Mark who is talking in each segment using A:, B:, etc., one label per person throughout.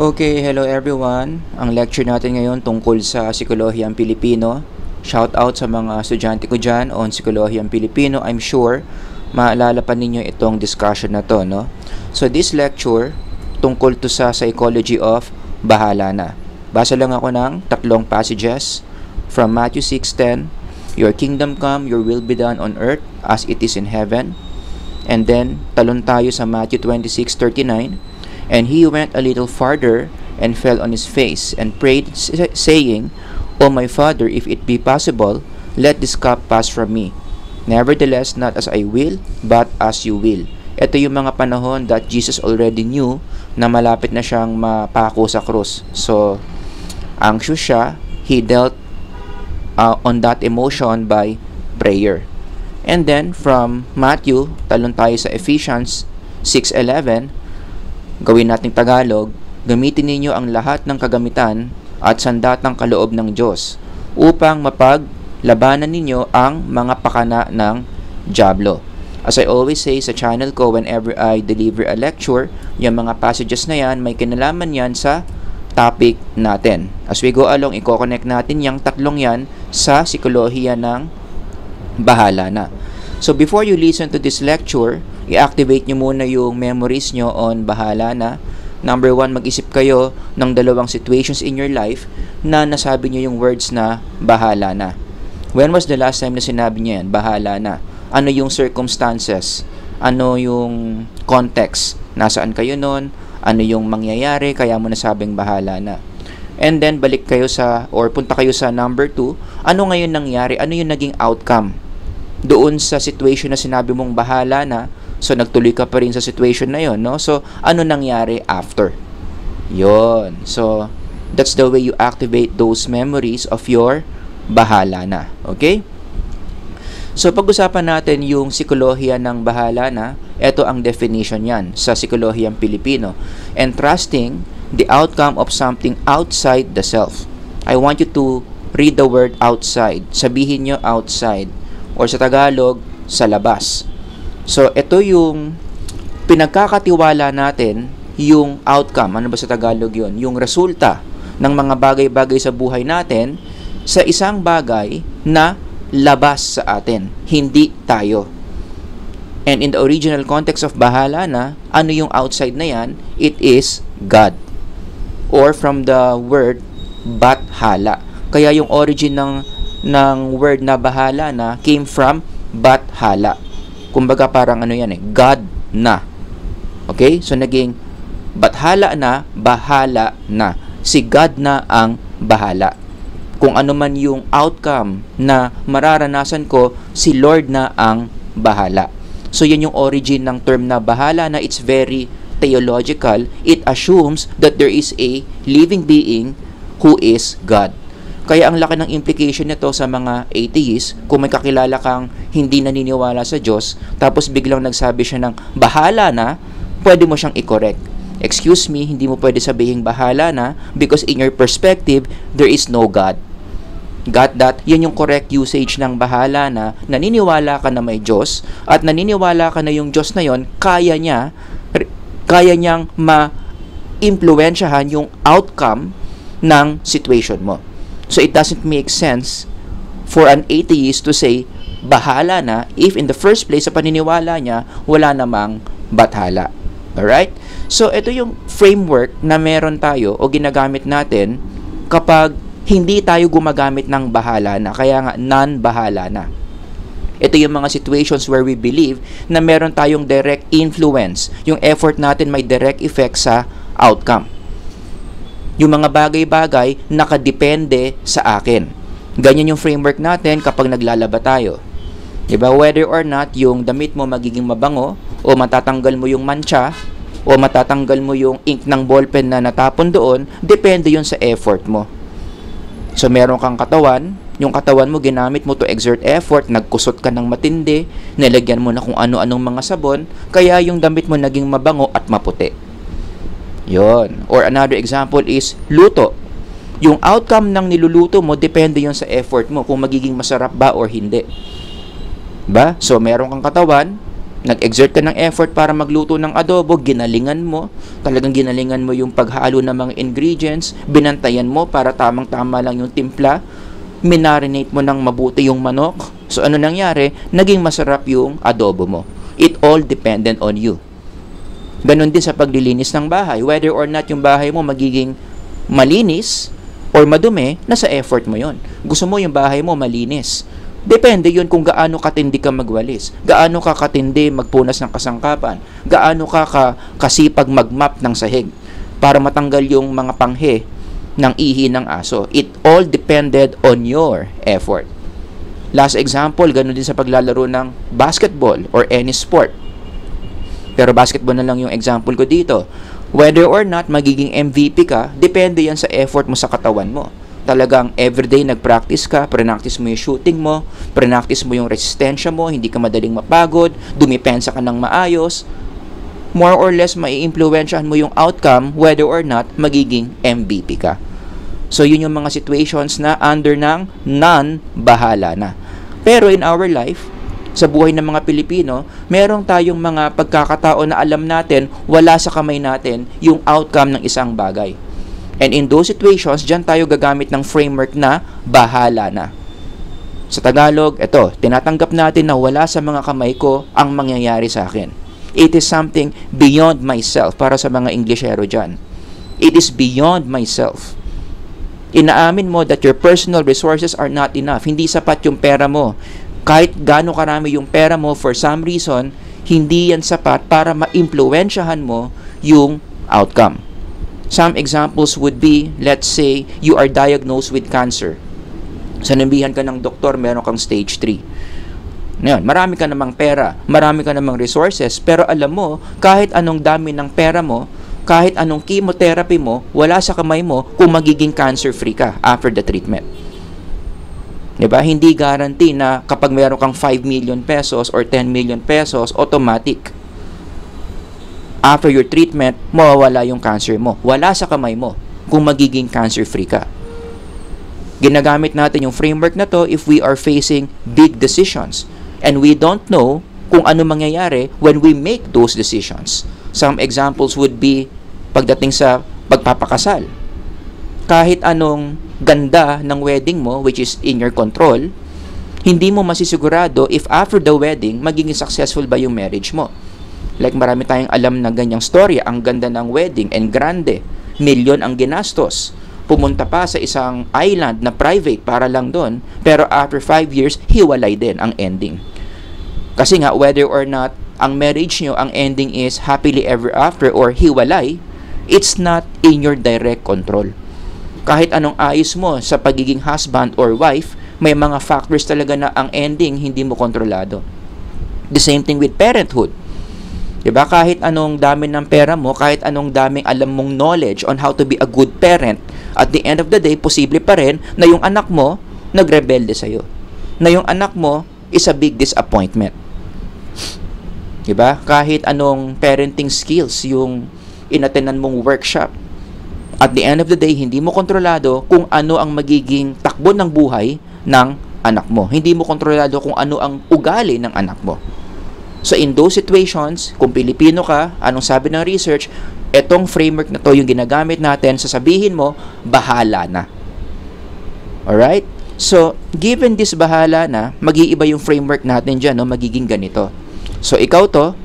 A: Okay, hello everyone. Ang lecture natin ngayon tungkol sa Psikolohiyang Pilipino. Shout out sa mga estudyante ko dyan on Psikolohiyang Pilipino. I'm sure maalala pa ninyo itong discussion na to, no? So this lecture tungkol to sa psychology of bahala na. Basa lang ako ng tatlong passages from Matthew 6:10. Your kingdom come, your will be done on earth as it is in heaven. And then talon tayo sa Matthew 26:39. And he went a little farther and fell on his face and prayed, saying, O my Father, if it be possible, let this cup pass from me. Nevertheless, not as I will, but as you will. Ito yung mga panahon that Jesus already knew na malapit na siyang mapako sa krus. So, anxious siya, he dealt on that emotion by prayer. And then, from Matthew, talon tayo sa Ephesians 6:11, gawin nating Tagalog, gamitin ninyo ang lahat ng kagamitan at sandatang kaloob ng Diyos upang mapaglabanan ninyo ang mga pakana ng dyablo. As I always say sa channel ko whenever I deliver a lecture, yung mga passages na yan, may kinalaman yan sa topic natin. As we go along, i-connect natin yung tatlong yan sa psikolohiya ng bahala na. So before you listen to this lecture, i-activate nyo muna yung memories nyo on bahala na. Number 1, mag-isip kayo ng dalawang situations in your life na nasabi nyo yung words na bahala na. When was the last time na sinabi nyo yan, bahala na? Ano yung circumstances? Ano yung context? Nasaan kayo nun? Ano yung mangyayari kaya mo nasabing bahala na? And then balik kayo or punta kayo sa number 2, ano ngayon nangyari? Ano yung naging outcome doon sa situation na sinabi mong bahala na? So, nagtuloy ka pa rin sa situation na yon, no? So, ano nangyari after? Yon. So, that's the way you activate those memories of your bahala na. Okay? So, pag-usapan natin yung psikolohiya ng bahala na, ito ang definition yan sa Psikolohiyang Pilipino. Entrusting the outcome of something outside the self. I want you to read the word outside. Sabihin nyo outside. Or sa Tagalog, sa labas. So, ito yung pinagkakatiwala natin, yung outcome. Ano ba sa Tagalog yun? Yung resulta ng mga bagay-bagay sa buhay natin sa isang bagay na labas sa atin. Hindi tayo. And in the original context of bahala na, ano yung outside na yan? It is God. Or from the word, bathala. Kaya yung origin ng word na bahala na came from bathala. Kumbaga parang ano yan God na. Okay? So naging bathala na, bahala na. Si God na ang bahala. Kung ano man yung outcome na mararanasan ko, si Lord na ang bahala. So yan yung origin ng term na bahala na. It's very theological. It assumes that there is a living being who is God. Kaya ang laki ng implication nito sa mga atheists, kung may kakilala kang hindi naniniwala sa Diyos, tapos biglang nagsabi siya ng bahala na, pwede mo siyang i-correct. Excuse me, hindi mo pwede sabihin bahala na because in your perspective, there is no God. Got that? Yan yung correct usage ng bahala na, naniniwala ka na may Diyos, at naniniwala ka na yung Diyos na yon, kaya niyang ma-impluensyahan yung outcome ng situation mo. So, it doesn't make sense for an atheist to say, bahala na, if in the first place, sa paniniwala niya, wala namang bathala. Alright? So, ito yung framework na meron tayo o ginagamit natin kapag hindi tayo gumagamit ng bahala na. Kaya nga, non-bahala na. Ito yung mga situations where we believe na meron tayong direct influence. Yung effort natin may direct effect sa outcome. Yung mga bagay-bagay nakadepende sa akin. Ganyan yung framework natin kapag naglalaba tayo. Diba? Whether or not yung damit mo magiging mabango, o matatanggal mo yung mancha, o matatanggal mo yung ink ng ballpen na natapon doon, depende yun sa effort mo. So, meron kang katawan, yung katawan mo ginamit mo to exert effort, nagkusot ka ng matindi, nilagyan mo na kung ano-anong mga sabon, kaya yung damit mo naging mabango at maputi. Yon. Or another example is luto. Yung outcome ng niluluto mo, depende yon sa effort mo kung magiging masarap ba or hindi. Ba? So, meron kang katawan, Nag-exert ka ng effort para magluto ng adobo, ginalingan mo, talagang ginalingan mo yung paghalo ng mga ingredients, binantayan mo para tamang-tama lang yung timpla, minarinate mo ng mabuti yung manok. So ano nangyari? Naging masarap yung adobo mo. It all dependent on you. Ganon din sa paglilinis ng bahay. Whether or not yung bahay mo magiging malinis or madumi, nasa effort mo yon. Gusto mo yung bahay mo malinis. Depende yun kung gaano katindi ka magwalis, gaano ka katindi magpunas ng kasangkapan, gaano ka kasipag magmap ng sahig para matanggal yung mga panghe ng ihi ng aso. It all depended on your effort. Last example, ganun din sa paglalaro ng basketball or any sport. Pero basketball na lang yung example ko dito. Whether or not magiging MVP ka, depende yan sa effort mo sa katawan mo. Talagang everyday nag-practice ka, pre-practice mo yung shooting mo, pre-practice mo yung resistensya mo, hindi ka madaling mapagod, dumipensa ka ng maayos, more or less mai-impluwensyahan mo yung outcome whether or not magiging MVP ka. So yun yung mga situations na under ng bahala na. Pero in our life, sa buhay ng mga Pilipino, merong tayong mga pagkakataon na alam natin, wala sa kamay natin yung outcome ng isang bagay. And in those situations, dyan tayo gagamit ng framework na bahala na. Sa Tagalog, ito, tinatanggap natin na wala sa mga kamay ko ang mangyayari sa akin. It is something beyond myself para sa mga Englishero dyan. It is beyond myself. Inaamin mo that your personal resources are not enough. Hindi sapat yung pera mo. Kahit gaano karami yung pera mo, for some reason, hindi yan sapat para ma-impluwensyahan mo yung outcome. Some examples would be, let's say, you are diagnosed with cancer. Sanabihan ka ng doktor, meron kang stage 3. Ngayon, marami ka namang pera, marami ka namang resources, pero alam mo, kahit anong dami ng pera mo, kahit anong chemotherapy mo, wala sa kamay mo kung magiging cancer-free ka after the treatment. Diba? Hindi guarantee na kapag meron kang 5 million pesos or 10 million pesos, automatic. After your treatment, mawawala yung cancer mo. Wala sa kamay mo kung magiging cancer-free ka. Ginagamit natin yung framework na to if we are facing big decisions. And we don't know kung ano mangyayari when we make those decisions. Some examples would be pagdating sa pagpapakasal. Kahit anong ganda ng wedding mo, which is in your control, hindi mo masisigurado if after the wedding, magiging successful ba yung marriage mo. Like marami tayong alam na ganyang storya, ang ganda ng wedding and grande, milyon ang ginastos. Pumunta pa sa isang island na private para lang doon, pero after 5 years, hiwalay din ang ending. Kasi nga, whether or not ang marriage nyo, ang ending is happily ever after or hiwalay, it's not in your direct control. Kahit anong ayos mo sa pagiging husband or wife, may mga factors talaga na ang ending hindi mo kontrolado. The same thing with parenthood. Diba? Kahit anong dami ng pera mo, kahit anong daming alam mong knowledge on how to be a good parent, at the end of the day, posible pa rin na yung anak mo nagrebelde sa'yo. Na yung anak mo is a big disappointment. Diba? Kahit anong parenting skills yung inatenan mong workshop, at the end of the day, hindi mo kontrolado kung ano ang magiging takbo ng buhay ng anak mo. Hindi mo kontrolado kung ano ang ugali ng anak mo. So in those situations, kung Pilipino ka, anong sabi ng research, etong framework na to yung ginagamit natin, sasabihin mo, bahala na. Alright? So, given this bahala na, mag-iiba yung framework natin dyan, no? Magiging ganito. So, ikaw to,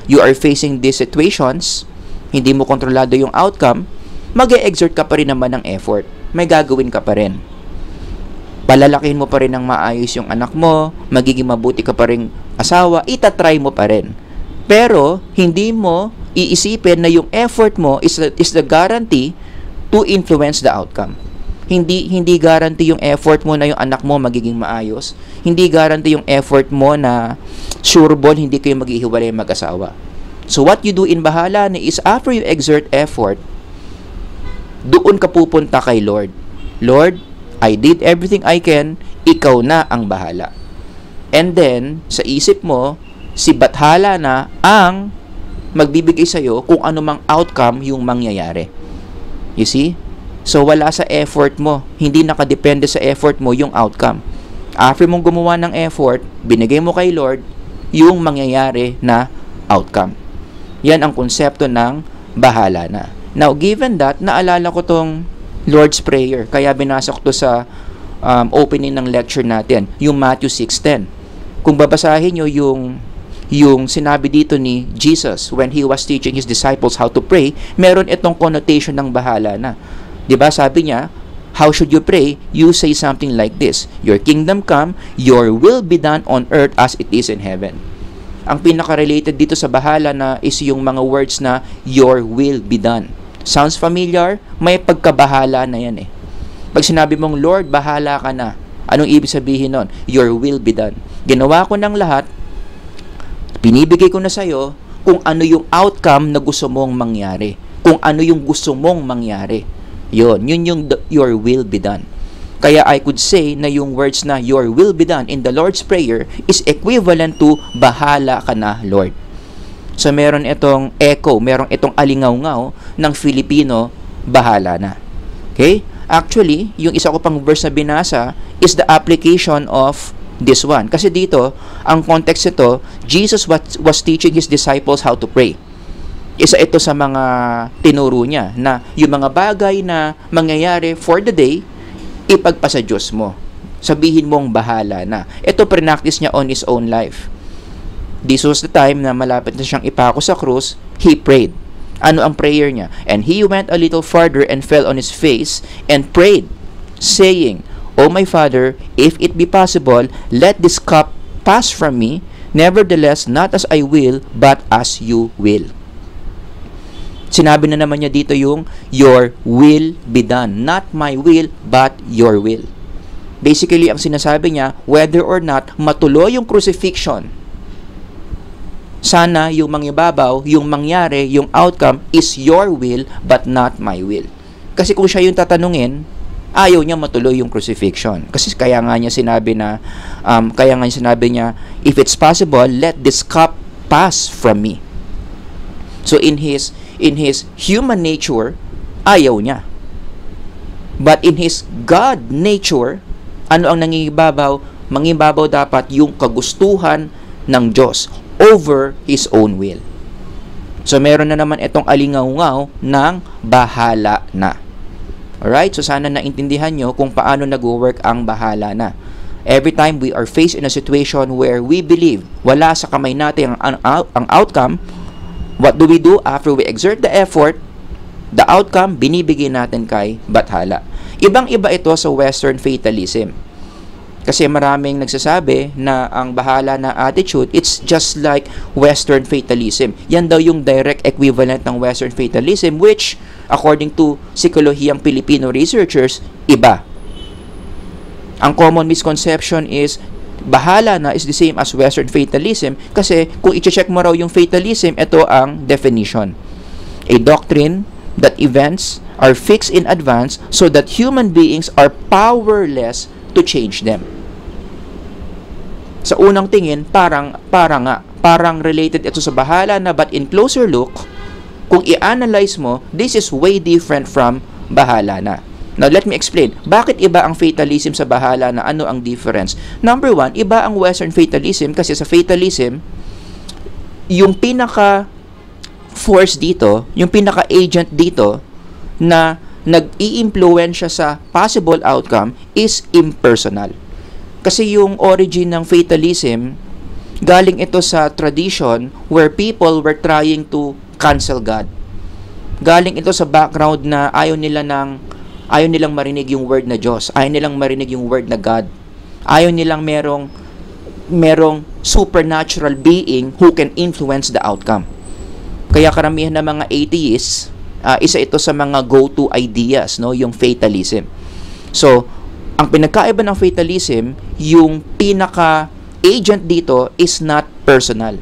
A: you are facing these situations, hindi mo kontrolado yung outcome, mag-e-exert ka pa rin naman ng effort. May gagawin ka pa rin. Palalakihin mo pa rin ng maayos yung anak mo, magiging mabuti ka pa rin asawa, itatry mo pa rin. Pero, hindi mo iisipin na yung effort mo is the guarantee to influence the outcome. Hindi guarantee yung effort mo na yung anak mo magiging maayos. Hindi guarantee yung effort mo na sure ball hindi kayo maghihiwalay mag-asawa. So, what you do in bahala na is after you exert effort, doon ka pupunta kay Lord. Lord, I did everything I can, ikaw na ang bahala. And then, sa isip mo, si Bathala na ang magbibigay sa'yo kung ano mang outcome yung mangyayari. You see? So, wala sa effort mo. Hindi nakadepende sa effort mo yung outcome. After mong gumawa ng effort, binigay mo kay Lord, yung mangyayari na outcome. Yan ang konsepto ng bahala na. Now, given that, naalala ko tong Lord's Prayer, kaya binasa ko to sa opening ng lecture natin, yung Matthew 6:10. Kung babasahin nyo yung sinabi dito ni Jesus when He was teaching His disciples how to pray, meron itong connotation ng bahala na. Diba? Sabi niya, how should you pray? You say something like this, your kingdom come, your will be done on earth as it is in heaven. Ang pinaka-related dito sa bahala na is yung mga words na your will be done. Sounds familiar? May pagkabahala na yan eh. Pag sinabi mong, Lord, bahala ka na, anong ibig sabihin nun? Your will be done. Ginawa ko ng lahat, binibigay ko na sa'yo kung ano yung outcome na gusto mong mangyari. Kung ano yung gusto mong mangyari. Yun yung your will be done. Kaya I could say na yung words na your will be done in the Lord's Prayer is equivalent to bahala ka na, Lord. So meron itong echo, meron itong alingaw-ngaw ng Filipino, bahala na. Okay? Actually, yung isa ko pang verse na binasa is the application of this one. Kasi dito, ang context ito, Jesus was teaching His disciples how to pray. Isa ito sa mga tinuro niya na yung mga bagay na mangyayari for the day, ipagpasa Diyos mo. Sabihin mong bahala na. Ito practice niya on His own life. This was the time na malapit na siyang ipako sa krus, He prayed. Ano ang prayer niya? And He went a little farther and fell on His face and prayed, saying, O my Father, if it be possible, let this cup pass from me. Nevertheless, not as I will, but as you will. Sinabi na naman niya dito yung, your will be done. Not my will, but your will. Basically, ang sinasabi niya, whether or not matuloy yung crucifixion, sana yung mangibabaw, yung mangyari, yung outcome is your will, but not my will. Kasi kung siya yung tatanungin, ayaw niya matuloy yung crucifixion. Kasi kaya nga niya sinabi niya, if it's possible, let this cup pass from me. So in his human nature, ayaw niya. But in his God nature, ano ang nangingibabaw? Mangibabaw dapat yung kagustuhan ng Diyos over His own will. So meron na naman itong alingaw-ngaw ng bahala na. Alright? So sana naintindihan nyo kung paano nag-work ang bahala na. Every time we are faced in a situation where we believe wala sa kamay natin ang outcome, what do we do after we exert the effort? The outcome, binibigay natin kay bathala. Ibang-iba ito sa Western fatalism. Kasi maraming nagsasabi na ang bahala na attitude, it's just like Western fatalism. Yan daw yung direct equivalent ng Western fatalism, which, according to Psikolohiyang Pilipino researchers, iba. Ang common misconception is, bahala na is the same as Western fatalism kasi kung i-check mo raw yung fatalism, ito ang definition. A doctrine that events are fixed in advance so that human beings are powerless to change them. Sa unang tingin, parang related ito sa bahala na, but in closer look, kung i-analyze mo, this is way different from bahala na. Now, let me explain. Bakit iba ang fatalism sa bahala na? Ano ang difference? Number one, iba ang Western fatalism kasi sa fatalism, yung pinaka-force dito, yung pinaka-agent dito na nag-i-impluwensya sa possible outcome is impersonal. Kasi yung origin ng fatalism, galing ito sa tradition where people were trying to cancel God. Galing ito sa background na ayaw nilang marinig yung word na Diyos. Ayaw nilang marinig yung word na God. Ayaw nilang merong supernatural being who can influence the outcome. Kaya karamihan ng mga atheists, isa ito sa mga go-to ideas, no, yung fatalism. So, ang pinagkaiba ng fatalism, yung pinaka-agent dito is not personal.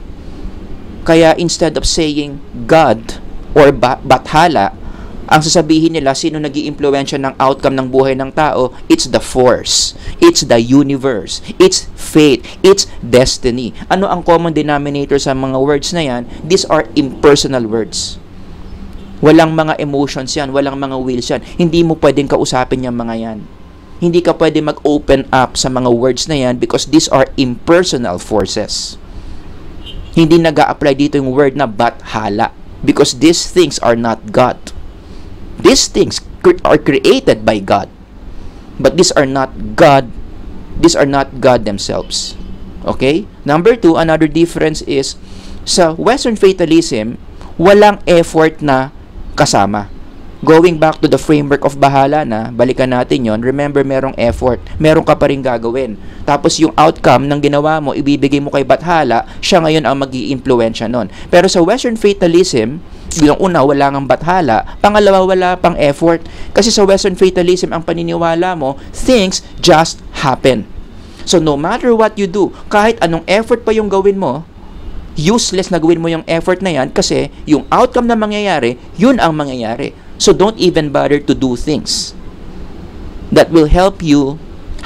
A: Kaya instead of saying God or bathala, ang sasabihin nila, sino nag-i-impluwensya ng outcome ng buhay ng tao? It's the force. It's the universe. It's fate. It's destiny. Ano ang common denominator sa mga words na yan? These are impersonal words. Walang mga emotions yan. Walang mga wills yan. Hindi mo pwedeng kausapin yung mga yan. Hindi ka pwede mag-open up sa mga words na yan because these are impersonal forces. Hindi nag-a-apply dito yung word na bathala because these things are not God. These things are created by God. But these are not God. These are not God themselves. Okay? Number 2, another difference is sa Western fatalism, walang effort na kasama. Going back to the framework of bahala na, balikan natin yon. Remember, merong effort. Meron ka pa rin gagawin. Tapos yung outcome ng ginawa mo, ibibigay mo kay bathala, siya ngayon ang mag-i-impluensya nun. Pero sa Western fatalism, yung una, wala ngang bathala. Pangalawa, wala pang effort. Kasi sa Western fatalism, ang paniniwala mo, things just happen. So no matter what you do, kahit anong effort pa yung gawin mo, useless na gawin mo yung effort na yan kasi yung outcome na mangyayari, yun ang mangyayari. So don't even bother to do things that will help you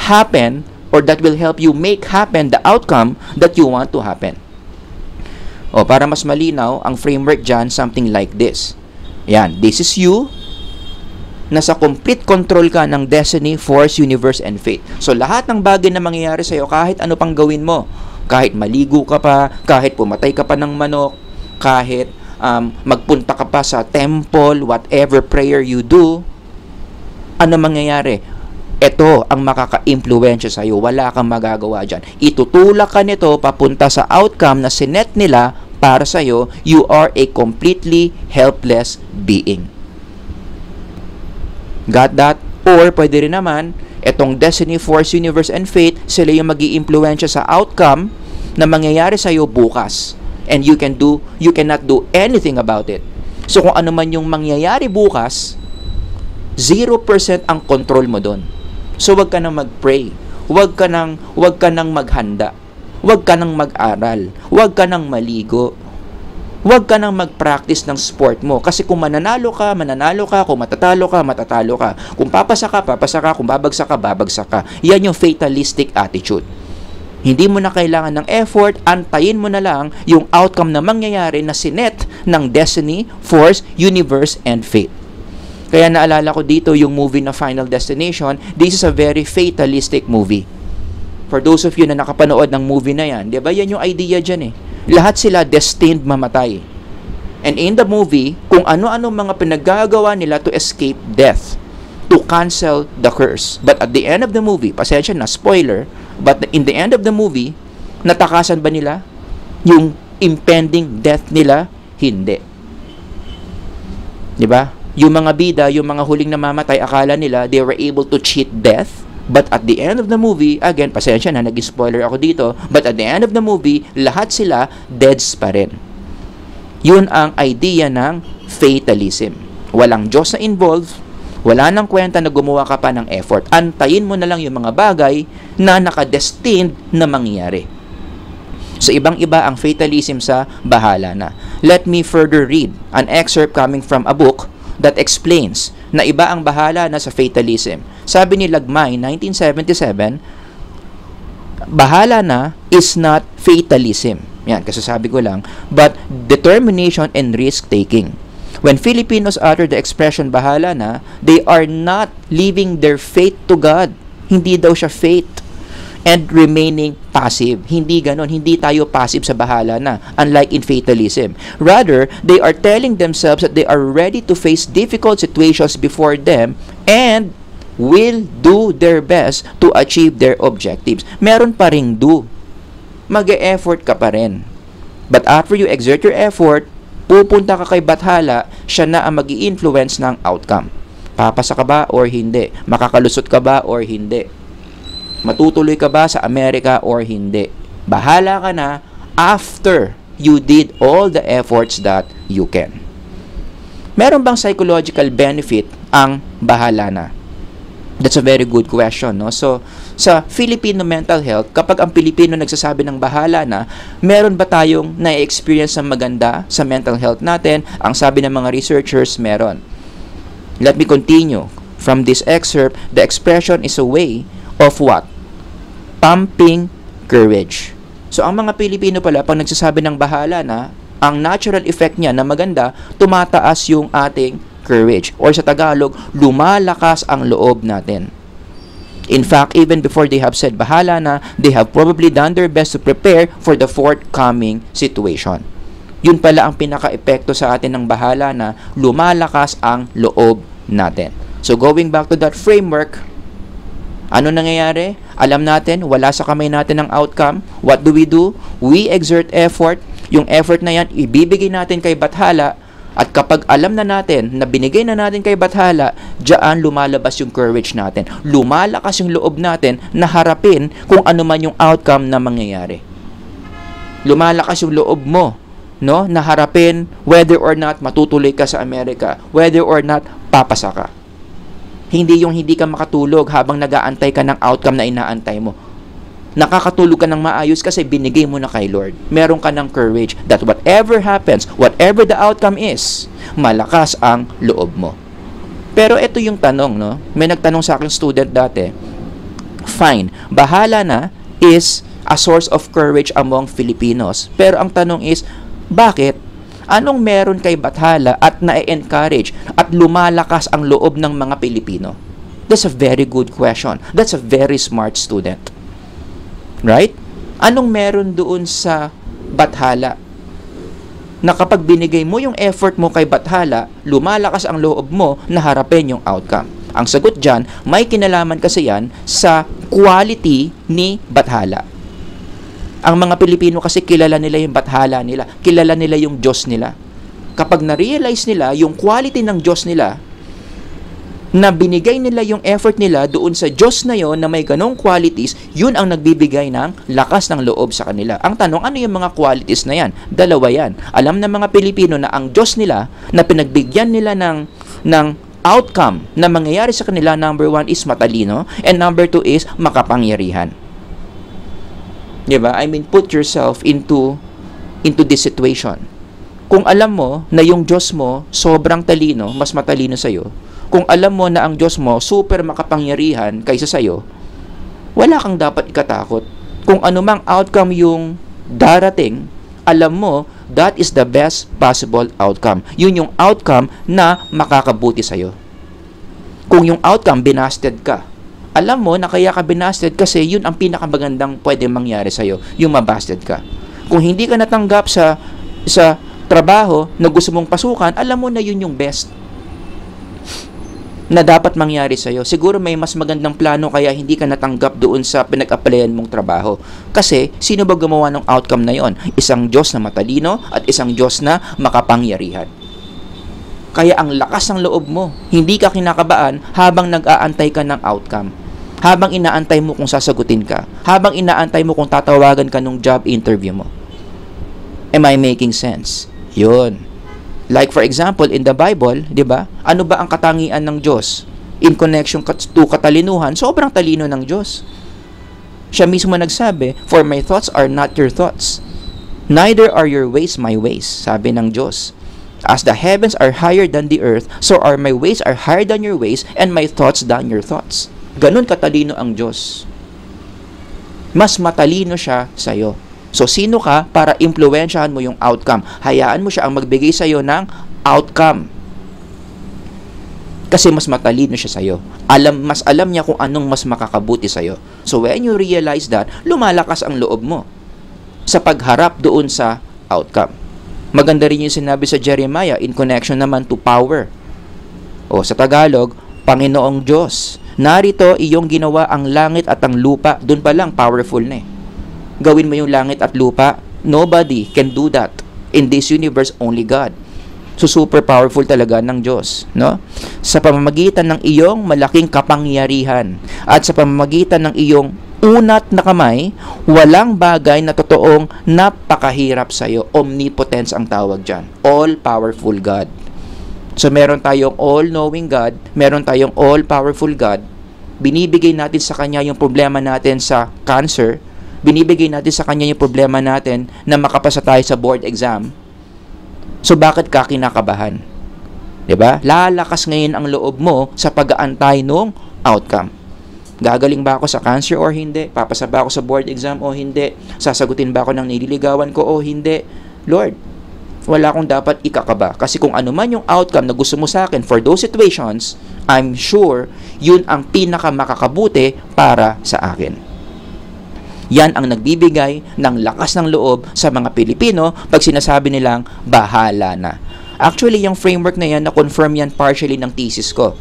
A: happen or that will help you make happen the outcome that you want to happen. O para mas malinaw, ang framework dyan, something like this. Yan, this is you. Nasa complete control ka ng destiny, force, universe, and fate. So lahat ng bagay na mangyayari sa'yo, kahit ano pang gawin mo, kahit maligo ka pa, kahit pumatay ka pa ng manok, kahit magpunta ka pa sa temple, whatever prayer you do, ano mangyayari? Ito ang makaka-impluensya sa'yo. Wala kang magagawa dyan. Itutulak ka nito papunta sa outcome na sinet nila para sa'yo. You are a completely helpless being. Got that? Or pwede rin naman, itong destiny, force, universe, and fate, sila yung mag-i-impluensya sa outcome na mangyayari sa'yo bukas. And you cannot do anything about it. So kung ano man yung mangyayari bukas, 0% ang control mo doon. So wag ka nang mag-pray, wag ka nang maghanda, wag ka nang mag-aral, wag ka nang maligo, wag ka nang mag-practice ng sport mo. Kasi kung mananalo ka, kung matatalo ka, kung papasa ka, kung babagsak ka. Yan yung fatalistic attitude. Hindi mo na kailangan ng effort, antayin mo na lang yung outcome na mangyayari na sinet ng destiny, force, universe, and fate. Kaya naalala ko dito yung movie na Final Destination. This is a very fatalistic movie. For those of you na nakapanood ng movie na yan, di ba yan yung idea dyan eh. Lahat sila destined mamatay. And in the movie, kung ano-ano mga pinaggagawa nila to escape death, to cancel the curse. But at the end of the movie, pasensya na, spoiler, but in the end of the movie, natakasan ba nila yung impending death nila? Hindi. Diba? Yung mga bida, yung mga huling namamatay, akala nila they were able to cheat death. But at the end of the movie, again, pasensya na, naging spoiler ako dito, but at the end of the movie, lahat sila deads pa rin. Yun ang idea ng fatalism. Walang Diyos na involved, wala nang kwenta na gumawa ka pa ng effort. Antayin mo na lang yung mga bagay na nakadestined na mangyari. So, ibang-iba ang fatalism sa bahala na. Let me further read an excerpt coming from a book that explains na iba ang bahala na sa fatalism. Sabi ni Lagmay, 1977, bahala na is not fatalism. Yan, kasasabi ko lang. But determination and risk-taking. When Filipinos utter the expression bahala na, they are not leaving their fate to God. Hindi daw siya fate. And remaining passive. Hindi ganon. Hindi tayo passive sa bahala na. Unlike in fatalism. Rather, they are telling themselves that they are ready to face difficult situations before them and will do their best to achieve their objectives. Meron pa ring do. Mag-e-effort ka pa rin. But after you exert your effort, pupunta ka kay bathala, siya na ang mag-i-influence ng outcome. Papasa ka ba or hindi? Makakalusot ka ba or hindi? Matutuloy ka ba sa Amerika or hindi? Bahala ka na after you did all the efforts that you can. Meron bang psychological benefit ang bahala na? That's a very good question, no? So, sa Filipino mental health, kapag ang Pilipino nagsasabi ng bahala na, meron ba tayong na-experience ng maganda sa mental health natin? Ang sabi ng mga researchers, meron. Let me continue. From this excerpt, the expression is a way of what? Pumping courage. So, ang mga Pilipino pala, pag nagsasabi ng bahala na, ang natural effect niya na maganda, tumataas yung ating courage. Or sa Tagalog, lumalakas ang loob natin. In fact, even before they have said bahala na, they have probably done their best to prepare for the forthcoming situation. Yun pala ang pinaka-epekto sa atin ng bahala na, lumalakas ang loob natin. So going back to that framework, ano nangyayari? Alam natin, wala sa kamay natin ang outcome. What do? We exert effort. Yung effort na yan, ibibigay natin kay Bathala. At kapag alam na natin na binigay na natin kay Bathala, diyan lumalabas yung courage natin. Lumalakas yung loob natin na harapin kung ano man yung outcome na mangyayari. Lumalakas yung loob mo, no, na harapin whether or not matutuloy ka sa Amerika, whether or not papasa ka. Hindi yung hindi ka makatulog habang nag-aantay ka ng outcome na inaantay mo. Nakakatulog ka ng maayos kasi binigay mo na kay Lord. Meron ka ng courage that whatever happens, whatever the outcome is, malakas ang loob mo. Pero ito yung tanong, no? May nagtanong sa akin student dati, fine, bahala na is a source of courage among Filipinos. Pero ang tanong is, bakit? Anong meron kay Bathala at na-encourage at lumalakas ang loob ng mga Pilipino? That's a very good question. That's a very smart student. Right? Anong meron doon sa Bathala na kapag binigay mo yung effort mo kay Bathala, lumalakas ang loob mo na harapin yung outcome? Ang sagot dyan, may kinalaman kasi yan sa quality ni Bathala. Ang mga Pilipino kasi kilala nila yung Bathala nila, kilala nila yung Diyos nila. Kapag na-realize nila yung quality ng Diyos nila, na binigay nila yung effort nila doon sa Diyos na yon na may ganong qualities, yun ang nagbibigay ng lakas ng loob sa kanila. Ang tanong, ano yung mga qualities na yan? Dalawa yan. Alam ng mga Pilipino na ang Diyos nila, na pinagbigyan nila ng outcome na mangyayari sa kanila, number 1 is matalino, and number 2 is makapangyarihan. Diba? I mean, put yourself into this situation. Kung alam mo na yung Diyos mo sobrang talino, mas matalino sa'yo, kung alam mo na ang Diyos mo super makapangyarihan kaysa sa'yo, wala kang dapat ikatakot. Kung anumang outcome yung darating, alam mo, that is the best possible outcome. Yun yung outcome na makakabuti sa'yo. Kung yung outcome, binasted ka, alam mo na kaya ka binasted kasi yun ang pinakamagandang pwede mangyari sa'yo, yung mabasted ka. Kung hindi ka natanggap sa trabaho na gusto mong pasukan, alam mo na yun yung best na dapat mangyari sa'yo. Siguro may mas magandang plano kaya hindi ka natanggap doon sa pinag-applyan mong trabaho. Kasi, sino ba gumawa ng outcome na yon? Isang Diyos na matalino at isang Diyos na makapangyarihan. Kaya ang lakas ng loob mo, hindi ka kinakabaan habang nag-aantay ka ng outcome. Habang inaantay mo kung sasagutin ka. Habang inaantay mo kung tatawagan ka nung job interview mo. Am I making sense? Yun. Like for example, in the Bible, di ba? Ano ba ang katangian ng Diyos? In connection to katalinuhan, sobrang talino ng Diyos. Siya mismo nagsabi, "For my thoughts are not your thoughts, neither are your ways my ways," sabi ng Diyos. "As the heavens are higher than the earth, so are my ways are higher than your ways, and my thoughts than your thoughts." Ganun katalino ang Diyos. Mas matalino siya sa'yo. So, sino ka para impluwensyahan mo yung outcome? Hayaan mo siya ang magbigay sa'yo ng outcome. Kasi mas matalino siya sa'yo. Mas alam niya kung anong mas makakabuti sa'yo. So, when you realize that, lumalakas ang loob mo sa pagharap doon sa outcome. Maganda rin yung sinabi sa Jeremiah in connection naman to power. O sa Tagalog, Panginoong Diyos, narito iyong ginawa ang langit at ang lupa. Doon pa lang, powerful na eh. Gawin mo yung langit at lupa. Nobody can do that. In this universe, only God. So, super powerful talaga ng Diyos, no? Sa pamamagitan ng iyong malaking kapangyarihan at sa pamamagitan ng iyong unat na kamay, walang bagay na totoong napakahirap sa iyo. Omnipotence ang tawag dyan. All-powerful God. So, meron tayong all-knowing God, meron tayong all-powerful God. Binibigay natin sa Kanya yung problema natin sa cancer, binibigay natin sa Kanya yung problema natin na makapasa tayo sa board exam. So, bakit ka kinakabahan? Diba? Lalakas ngayon ang loob mo sa pag-aantay ng outcome. Gagaling ba ako sa cancer o hindi? Papasa ba ako sa board exam o hindi? Sasagutin ba ako ng nililigawan ko o hindi? Lord, wala akong dapat ikakaba. Kasi kung ano man yung outcome na gusto mo sa akin for those situations, I'm sure yun ang pinakamakakabuti para sa akin. Yan ang nagbibigay ng lakas ng loob sa mga Pilipino pag sinasabi nilang bahala na. Actually, yung framework na yan, na-confirm yan partially ng thesis ko.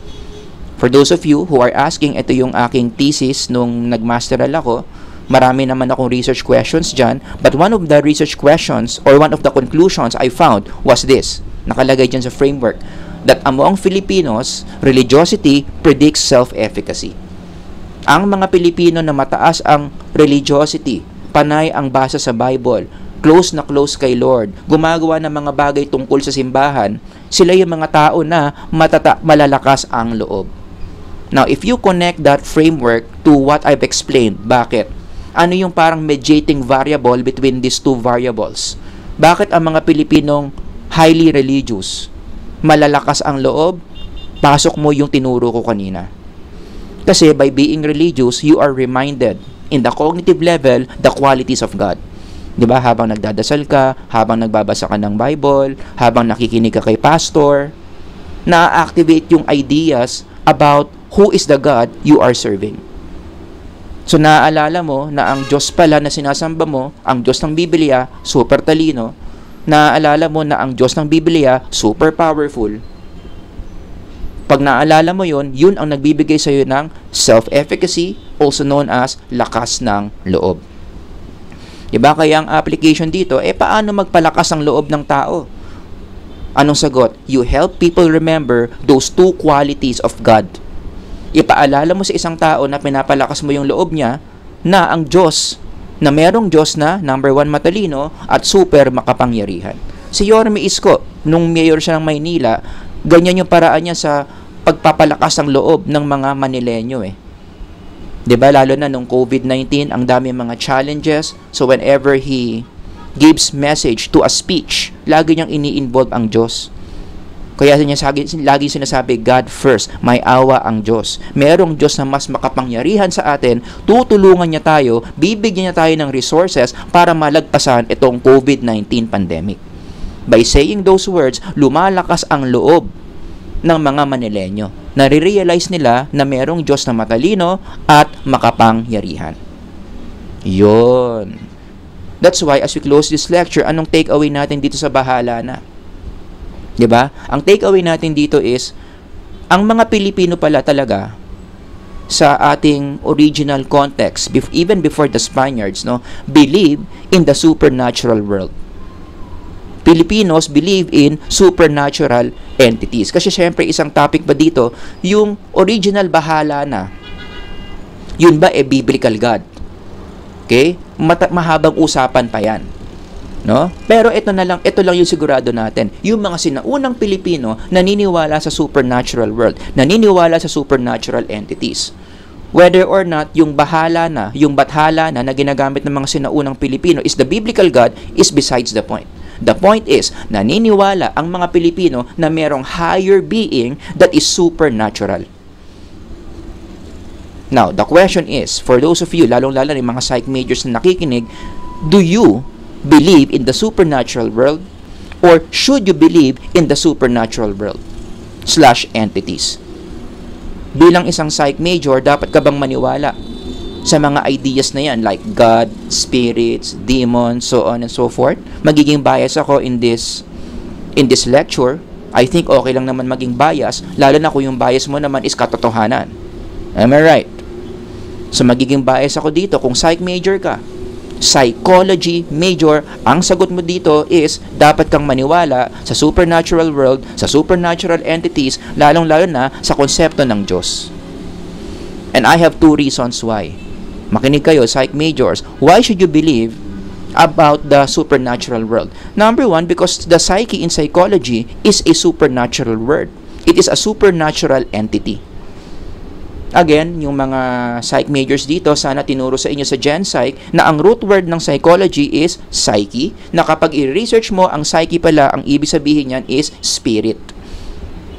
A: For those of you who are asking, ito yung aking thesis nung nagmasteral ako. Marami naman akong research questions dyan. But one of the research questions or one of the conclusions I found was this. Nakalagay dyan sa framework. That among Filipinos, religiosity predicts self-efficacy. Ang mga Pilipino na mataas ang religiosity, panay ang basa sa Bible, close na close kay Lord, gumagawa ng mga bagay tungkol sa simbahan, sila yung mga tao na malalakas ang loob. Now, if you connect that framework to what I've explained, bakit? Ano yung parang mediating variable between these two variables? Bakit ang mga Pilipinong highly religious, malalakas ang loob? Pasok mo yung tinuro ko kanina. Kasi by being religious, you are reminded in the cognitive level the qualities of God. 'Di ba? Habang nagdadasal ka, habang nagbabasa ka ng Bible, habang nakikinig ka kay pastor, na-activate yung ideas about who is the God you are serving. So naaalala mo na ang Diyos pala na sinasamba mo, ang Diyos ng Biblia, super talino. Naaalala mo na ang Diyos ng Biblia, super powerful. Pag naalala mo yun, yun ang nagbibigay sa iyo ng self-efficacy, also known as lakas ng loob. Diba? Kaya ang application dito, paano magpalakas ang loob ng tao? Anong sagot? You help people remember those two qualities of God. Ipaalala mo sa isang tao na pinapalakas mo yung loob niya na ang Diyos, na merong Diyos na, number 1, matalino at super makapangyarihan. Si Yorme Isko, nung mayor siya ng Maynila, ganyan yung paraan niya sa pagpapalakas ng loob ng mga Manileño . Diba? Lalo na nung COVID-19, ang dami mga challenges. So whenever he gives message to a speech, lagi niyang ini-involve ang Diyos. Kaya niya lagi sinasabi, God first, may awa ang Diyos. Merong Diyos na mas makapangyarihan sa atin, tutulungan niya tayo, bibigyan niya tayo ng resources para malagpasan itong COVID-19 pandemic. By saying those words, lumalakas ang loob ng mga Manileño. Nare-realize nila na merong Diyos na matalino at makapangyarihan. Yun. That's why as we close this lecture, anong take-away natin dito sa bahala na? Diba? Ang take-away natin dito is, ang mga Pilipino pala talaga, sa ating original context, even before the Spaniards, believe in the supernatural world. Filipinos believe in supernatural entities. Kasi syempre, isang topic ba dito, yung original bahala na, yun ba biblical God? Okay? Mahabang usapan pa yan. No? Pero ito lang yung sigurado natin. Yung mga sinaunang Pilipino naniniwala sa supernatural world, naniniwala sa supernatural entities. Whether or not yung bahala na, yung bathala na ginagamit ng mga sinaunang Pilipino is the biblical God is besides the point. The point is, naniniwala ang mga Pilipino na merong higher being that is supernatural. Now, the question is, for those of you, lalong-lalo ng mga psych majors na nakikinig, do you believe in the supernatural world or should you believe in the supernatural world / entities? Bilang isang psych major, dapat ka bang maniwala sa mga ideas na yan like God, spirits, demons, so on and so forth? Magiging bias ako in this lecture. I think okay lang naman maging bias, lalo na kung yung bias mo naman is katotohanan. Am I right? So magiging bias ako dito kung psych major ka. Psychology major, ang sagot mo dito is dapat kang maniwala sa supernatural world, sa supernatural entities, lalong-lalo na sa konsepto ng Diyos. And I have 2 reasons why. Makinig kayo, psych majors. Why should you believe about the supernatural world? Number 1, because the psyche in psychology is a supernatural world. It is a supernatural entity. Again, yung mga psych majors dito, sana tinuro sa inyo sa Gen Psych na ang root word ng psychology is psyche, na kapag i-research mo ang psyche pala, ang ibig sabihin niyan is spirit,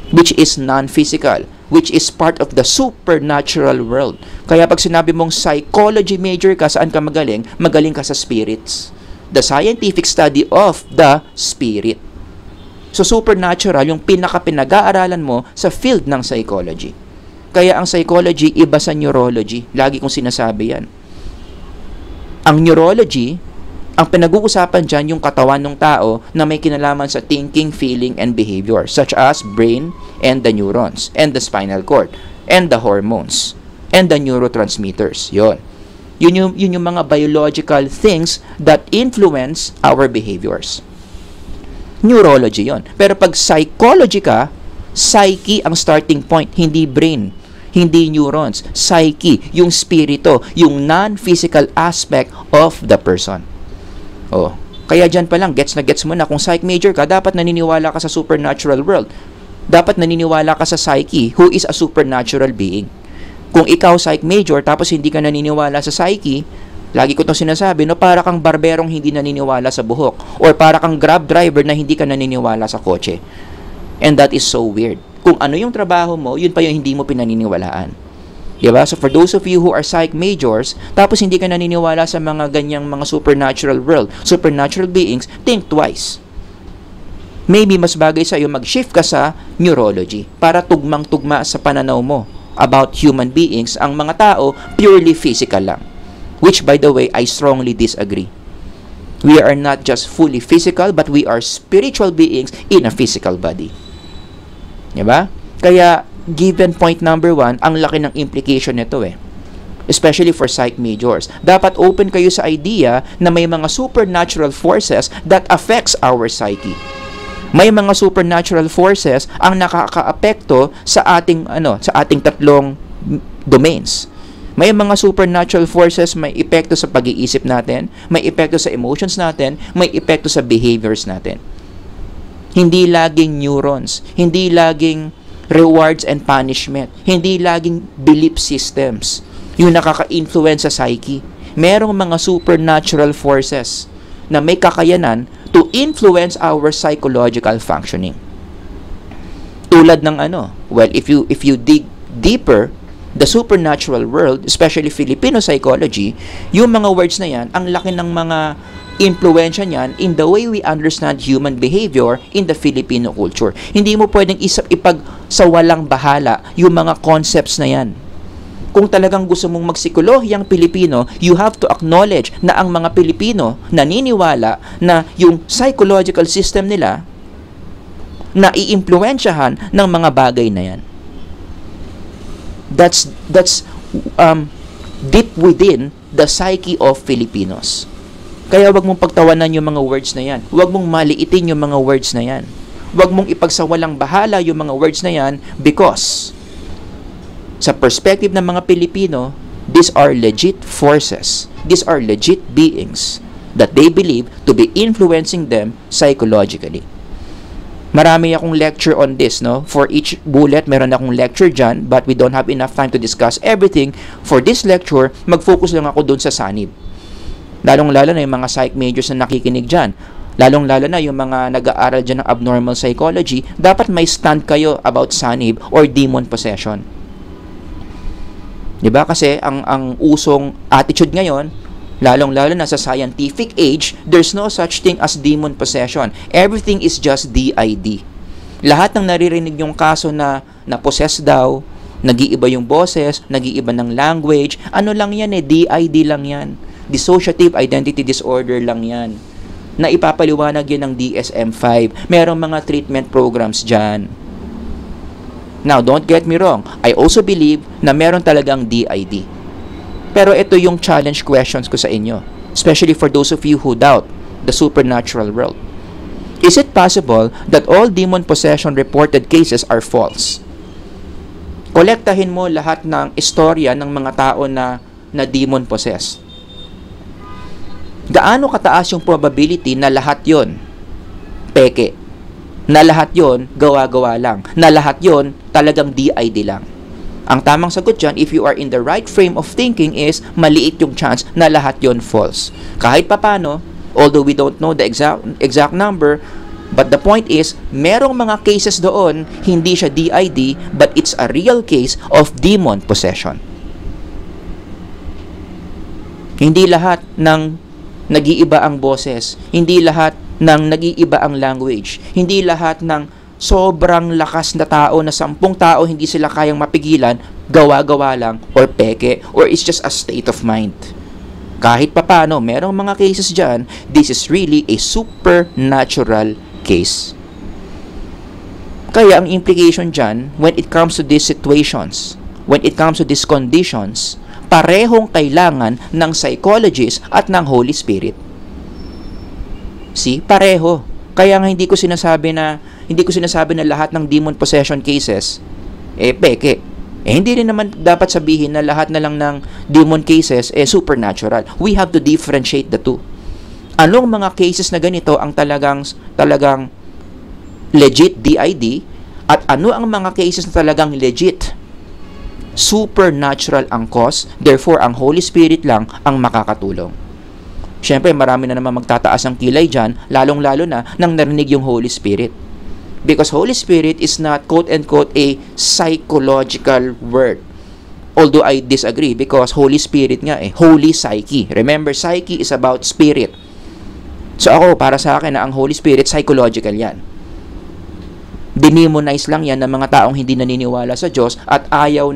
A: which is non-physical, which is part of the supernatural world. Kaya pag sinabi mong psychology major ka, saan ka magaling? Magaling ka sa spirits. The scientific study of the spirit. So supernatural yung pinaka-pinag-aaralan mo sa field ng psychology. Kaya ang psychology iba sa neurology. Lagi kong sinasabi yan. Ang neurology, ang pinag-uusapan dyan yung katawan ng tao na may kinalaman sa thinking, feeling, and behavior, such as brain and the neurons, and the spinal cord, and the hormones, and the neurotransmitters. Yun yung mga biological things that influence our behaviors. Neurology yon. Pero pag psychology ka, psyche ang starting point, hindi brain, hindi neurons. Psyche, yung spirito, yung non-physical aspect of the person. Oh, kaya dyan pa lang, gets mo na kung psych major ka, dapat naniniwala ka sa supernatural world. Dapat naniniwala ka sa psyche, who is a supernatural being. Kung ikaw psych major, tapos hindi ka naniniwala sa psyche, lagi ko itong sinasabi, no, para kang barberong hindi naniniwala sa buhok, or para kang grab driver na hindi ka naniniwala sa kotse. And that is so weird. Kung ano yung trabaho mo, yun pa yung hindi mo pinaniniwalaan. Diba? So for those of you who are psych majors, tapos hindi ka naniniwala sa mga ganyang mga supernatural world, supernatural beings, think twice. Maybe mas bagay sa iyo mag-shift ka sa neurology para tugmang-tugma sa pananaw mo about human beings. Ang mga tao, purely physical lang. Which, by the way, I strongly disagree. We are not just fully physical, but we are spiritual beings in a physical body. Diba? Kaya, given point number 1, ang laki ng implication nito especially for psych majors. Dapat open kayo sa idea na may mga supernatural forces that affects our psyche. May mga supernatural forces ang nakakaapekto sa ating tatlong domains. May mga supernatural forces may epekto sa pag-iisip natin, may epekto sa emotions natin, may epekto sa behaviors natin. Hindi laging neurons, hindi laging rewards and punishment, hindi laging belief systems yung nakaka-influence sa psyche. Merong mga supernatural forces na may kakayanan to influence our psychological functioning. Tulad ng if you dig deeper, the supernatural world, especially Filipino psychology, yung mga words na yan, ang laki ng mga impluwensya niyan in the way we understand human behavior in the Filipino culture. Hindi mo pwedeng ipagsawalang bahala yung mga concepts na yan. Kung talagang gusto mong magsikolohiyang Pilipino, you have to acknowledge na ang mga Pilipino naniniwala na yung psychological system nila na iimpluwensyahan ng mga bagay na yan. That's deep within the psyche of Filipinos. Kaya wag mong pagtawanan yung mga words na yan. Wag mong maliitin yung mga words na yan. Wag mong ipagsawalang bahala yung mga words na yan because sa perspective ng mga Pilipino, these are legit forces. These are legit beings that they believe to be influencing them psychologically. Marami akong lecture on this, no? For each bullet, meron akong lecture dyan, but we don't have enough time to discuss everything. For this lecture, mag-focus lang ako dun sa sanib. Lalong-lalo na yung mga psych majors na nakikinig dyan. Lalong-lalo na yung mga nag-aaral dyan ng abnormal psychology, dapat may stand kayo about sanib or demon possession. Diba? Kasi ang usong attitude ngayon, lalong-lalo na sa scientific age, there's no such thing as demon possession. Everything is just DID. Lahat ng naririnig yung kaso na na-possess daw, nag-iiba yung boses, nag-iiba ng language, ano lang yan DID lang yan. Dissociative Identity Disorder lang yan. Na ipapaliwanag yan ng DSM-5. Merong mga treatment programs dyan. Now, don't get me wrong. I also believe na meron talagang DID. Pero ito yung challenge questions ko sa inyo, especially for those of you who doubt the supernatural world. Is it possible that all demon possession reported cases are false? Kolektahin mo lahat ng istorya ng mga tao na demon possessed. Gaano kataas yung probability na lahat yon peke? Na lahat yon gawa-gawa lang? Na lahat yon talagang DID lang? Ang tamang sagot dyan, if you are in the right frame of thinking, is maliit yung chance na lahat yon false. Kahit papano, although we don't know the exact number, but the point is, merong mga cases doon, hindi siya DID, but it's a real case of demon possession. Hindi lahat ng nag-iiba ang boses, hindi lahat ng nag-iiba ang language. Hindi lahat ng sobrang lakas na tao na 10 tao hindi sila kayang mapigilan, gawa-gawa lang, or peke, or it's just a state of mind. Kahit papano, merong mga cases dyan, this is really a supernatural case. Kaya ang implication dyan, when it comes to these situations, when it comes to these conditions, parehong kailangan ng psychologist at ng Holy Spirit. See? Pareho. Kaya nga hindi ko sinasabi na lahat ng demon possession cases peke. Hindi rin naman dapat sabihin na lahat na lang ng demon cases supernatural. We have to differentiate the two. Anong mga cases na ganito ang talagang legit DID, at ano ang mga cases na talagang legit supernatural ang cause, therefore ang Holy Spirit lang ang makakatulong. Siyempre, marami na naman magtataas ang kilay dyan, lalong-lalo na nang narinig yung Holy Spirit. Because Holy Spirit is not quote-unquote a psychological word. Although I disagree because Holy Spirit nga Holy Psyche. Remember, psyche is about spirit. So ako, para sa akin na ang Holy Spirit, psychological yan. Dinemonize lang yan ng mga taong hindi naniniwala sa Diyos at ayaw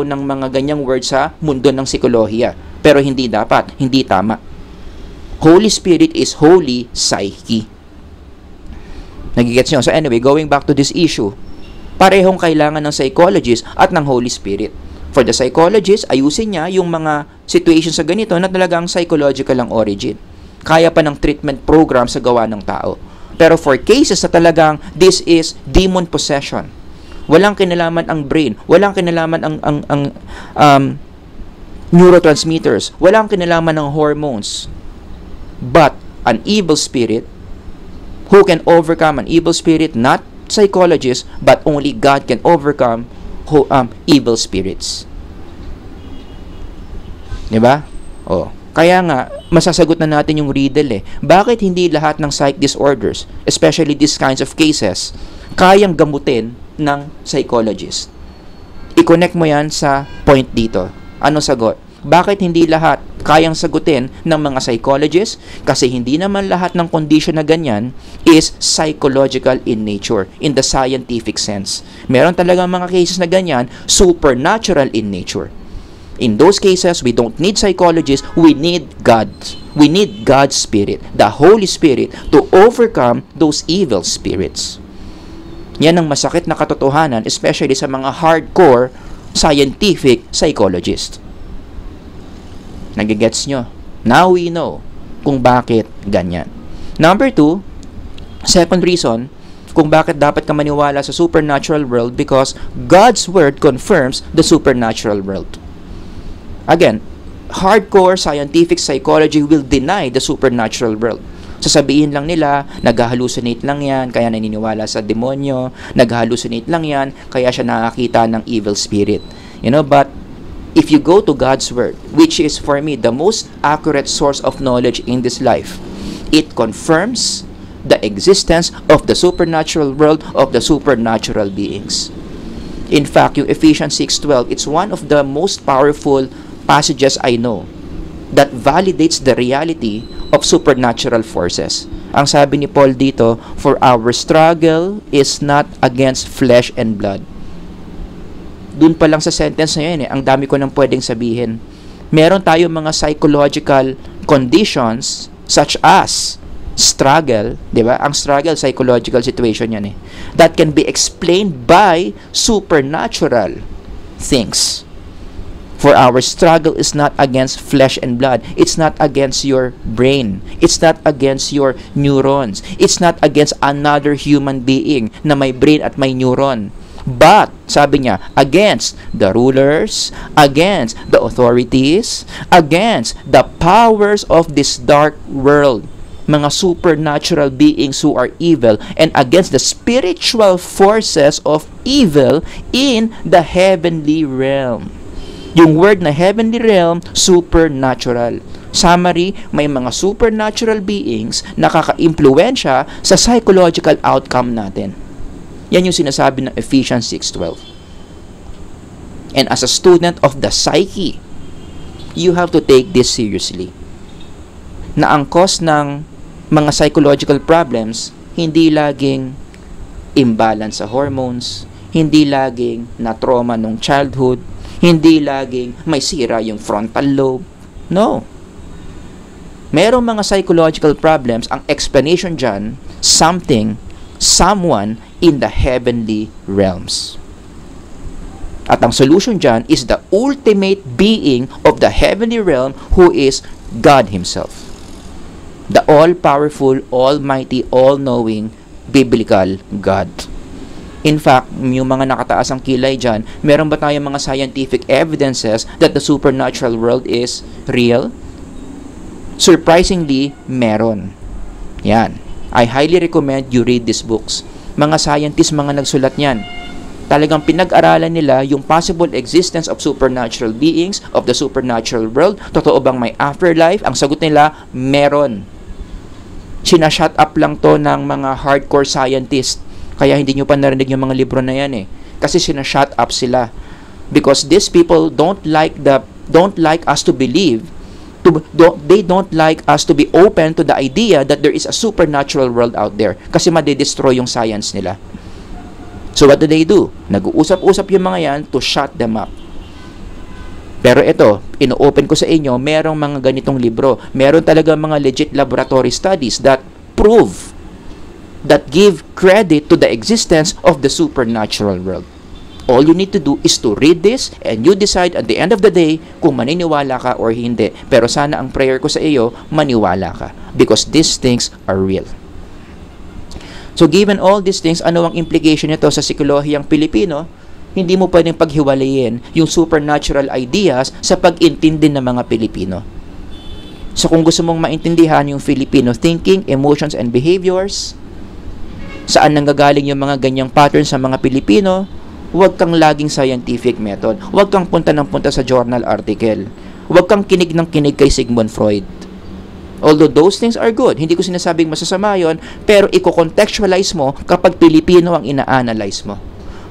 A: ng mga ganyang words sa mundo ng psikolohiya. Pero hindi dapat, hindi tama. Holy Spirit is Holy Psyche. Nagigets nyo? So anyway, going back to this issue, parehong kailangan ng psychologist at ng Holy Spirit. For the psychologist, ayusin niya yung mga situations sa ganito na talagang psychological ang origin. Kaya pa ng treatment program sa gawa ng tao. Pero for cases na talagang this is demon possession, walang kinalaman ang brain, walang kinalaman ang neurotransmitters, walang kinalaman ng hormones, but an evil spirit who can overcome an evil spirit, not psychologists, but only God can overcome evil spirits. Diba? Kaya nga, masasagot na natin yung riddle Bakit hindi lahat ng psych disorders, especially these kinds of cases, kayang gamutin ng psychologist? I-connect mo yan sa point dito. Anong sagot? Bakit hindi lahat kayang sagutin ng mga psychologists? Kasi hindi naman lahat ng condition na ganyan is psychological in nature, in the scientific sense. Meron talagang mga cases na ganyan, supernatural in nature. In those cases, we don't need psychologists, we need God. We need God's Spirit, the Holy Spirit, to overcome those evil spirits. Yan ang masakit na katotohanan, especially sa mga hardcore scientific psychologists. Nagigets nyo? Now we know kung bakit ganyan. Number 2, second reason kung bakit dapat ka maniwala sa supernatural world, because God's Word confirms the supernatural world. Again, hardcore scientific psychology will deny the supernatural world. Sasabihin lang nila, nag-hallucinate lang yan, kaya naniniwala sa demonyo, nag-hallucinate lang yan, kaya siya nakakita ng evil spirit. But if you go to God's Word, which is for me the most accurate source of knowledge in this life, it confirms the existence of the supernatural world, of the supernatural beings. In fact, yung Ephesians 6:12, it's one of the most powerful passages I know that validates the reality of supernatural forces. Ang sabi ni Paul dito, for our struggle is not against flesh and blood. Dun pa lang sa sentence na yun ang dami ko nang pwedeng sabihin. Meron tayong mga psychological conditions such as struggle, di ba? Ang struggle, psychological situation yan that can be explained by supernatural things. For our struggle is not against flesh and blood. It's not against your brain. It's not against your neurons. It's not against another human being na may brain at may neuron. But, sabi niya, against the rulers, against the authorities, against the powers of this dark world, mga supernatural beings who are evil, and against the spiritual forces of evil in the heavenly realm. Yung word na heavenly realm, supernatural. Summary, may mga supernatural beings na kaka-impluwensya sa psychological outcome natin. Yan yung sinasabi ng Ephesians 6:12. And as a student of the psyche, you have to take this seriously. Na ang cause ng mga psychological problems, hindi laging imbalance sa hormones, hindi laging na-trauma nung childhood, hindi laging may sira yung frontal lobe. No. Merong mga psychological problems, ang explanation dyan, someone in the heavenly realms. At ang solution dyan is the ultimate being of the heavenly realm who is God Himself. The all-powerful, almighty, all-knowing, biblical God. In fact, yung mga nakataas ang kilay dyan, meron ba tayong mga scientific evidences that the supernatural world is real? Surprisingly, meron. Yan. I highly recommend you read these books. Mga scientists, mga nagsulat niyan. Talagang pinag-aralan nila yung possible existence of supernatural beings, of the supernatural world. Totoo bang may afterlife? Ang sagot nila, meron. Sinashut up lang to ng mga hardcore scientists. Kaya hindi nyo pa narinig yung mga libro na yan eh. Kasi sinashut up sila. Because these people don't like us to believe. They don't like us to be open to the idea that there is a supernatural world out there. Kasi madidestroy yung science nila. So what do? Nag-uusap-usap yung mga yan to shut them up. Pero ito, ino-open ko sa inyo, merong mga ganitong libro. Meron talaga mga legit laboratory studies that prove, that give credit to the existence of the supernatural world. All you need to do is to read this and you decide at the end of the day kung maniniwala ka or hindi. Pero sana ang prayer ko sa iyo, maniwala ka. Because these things are real. So given all these things, ano ang implication nito sa psikolohiyang Pilipino? Hindi mo pwedeng paghiwalayin yung supernatural ideas sa pag-intindi ng mga Pilipino. So kung gusto mong maintindihan yung Filipino thinking, emotions, and behaviors, saan nanggagaling yung mga ganyang patterns sa mga Pilipino, huwag kang laging scientific method. Huwag kang punta ng punta sa journal article. Huwag kang kinig ng kinig kay Sigmund Freud. Although those things are good, hindi ko sinasabing masasama yun, pero i-contextualize mo kapag Pilipino ang ina-analyze mo.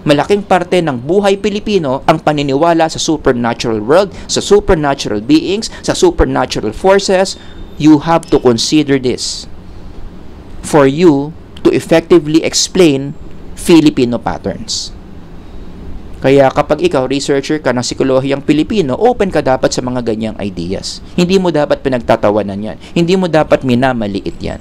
A: Malaking parte ng buhay Pilipino ang paniniwala sa supernatural world, sa supernatural beings, sa supernatural forces. You have to consider this for you to effectively explain Filipino patterns. Kaya kapag ikaw, researcher ka ng psikolohiyang Pilipino, open ka dapat sa mga ganyang ideas. Hindi mo dapat pinagtatawanan yan. Hindi mo dapat minamaliit yan.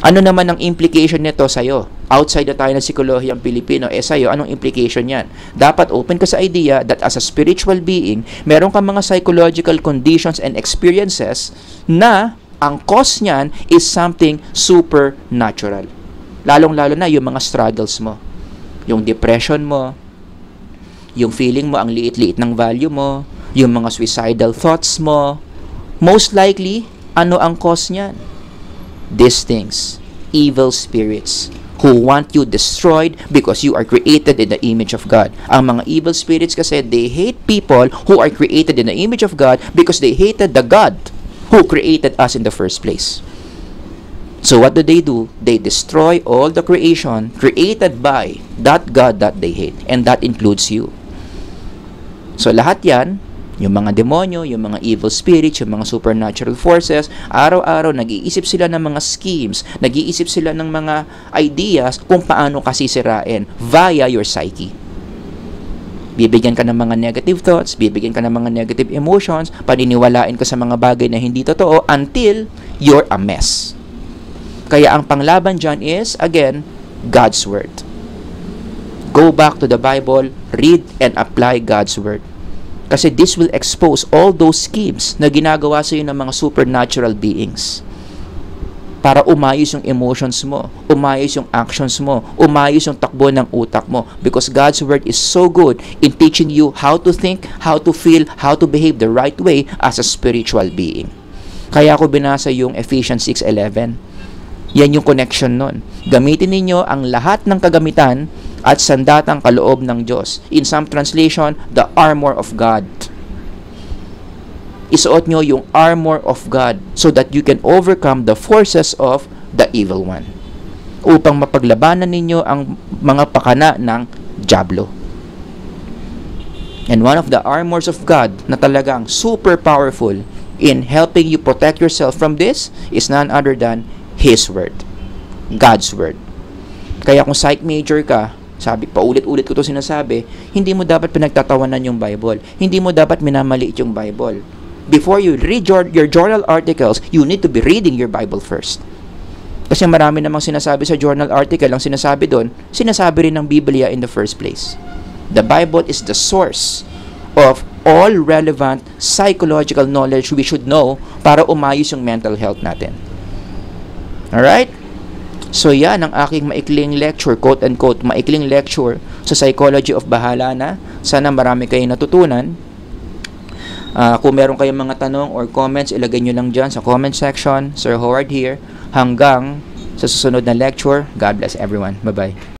A: Ano naman ang implication nito sa'yo? Outside na tayo ng psikolohiyang Pilipino, sa'yo, anong implication yan? Dapat open ka sa idea that as a spiritual being, meron kang mga psychological conditions and experiences na ang cause niyan is something supernatural. Lalong-lalo na yung mga struggles mo. Yung depression mo, yung feeling mo ang liit-liit ng value mo, yung mga suicidal thoughts mo, most likely, ano ang cause niyan? These things, evil spirits who want you destroyed because you are created in the image of God. Ang mga evil spirits kasi, they hate people who are created in the image of God because they hated the God who created us in the first place. So what do? They destroy all the creation created by that God that they hate. And that includes you. So lahat yan, yung mga demonyo, yung mga evil spirits, yung mga supernatural forces, araw-araw nag-iisip sila ng mga schemes, nag-iisip sila ng mga ideas kung paano kasi sirain via your psyche. Bibigyan ka ng mga negative thoughts, bibigyan ka ng mga negative emotions, paniniwalain ka sa mga bagay na hindi totoo until you're a mess. Kaya ang panglaban dyan is, again, God's Word. Go back to the Bible, read and apply God's Word. Kasi this will expose all those schemes na ginagawa sa iyo ng mga supernatural beings. Para umayos yung emotions mo, umayos yung actions mo, umayos yung takbo ng utak mo. Because God's Word is so good in teaching you how to think, how to feel, how to behave the right way as a spiritual being. Kaya ako binasa yung Ephesians 6:11. Yan yung connection nun. Gamitin ninyo ang lahat ng kagamitan at sandatang kaloob ng Diyos. In some translation, the armor of God. Isuot nyo yung armor of God so that you can overcome the forces of the evil one. Upang mapaglabanan ninyo ang mga pakana ng dyablo. And one of the armors of God na talagang super powerful in helping you protect yourself from this is none other than His Word. God's Word. Kaya kung psych major ka, sabi, paulit-ulit ko to sinasabi, hindi mo dapat pinagtatawanan yung Bible. Hindi mo dapat minamaliit yung Bible. Before you read your journal articles, you need to be reading your Bible first. Kasi marami namang sinasabi sa journal article, ang sinasabi doon, sinasabi rin ng Biblia in the first place. The Bible is the source of all relevant psychological knowledge we should know para umayos yung mental health natin. Alright? So yan ang aking maikling lecture, quote-unquote, maikling lecture sa Psychology of Bahala Na. Sana marami kayong natutunan. Kung meron kayong mga tanong or comments, ilagay nyo lang dyan sa comment section. Sir Howard here. Hanggang sa susunod na lecture. God bless everyone. Bye-bye.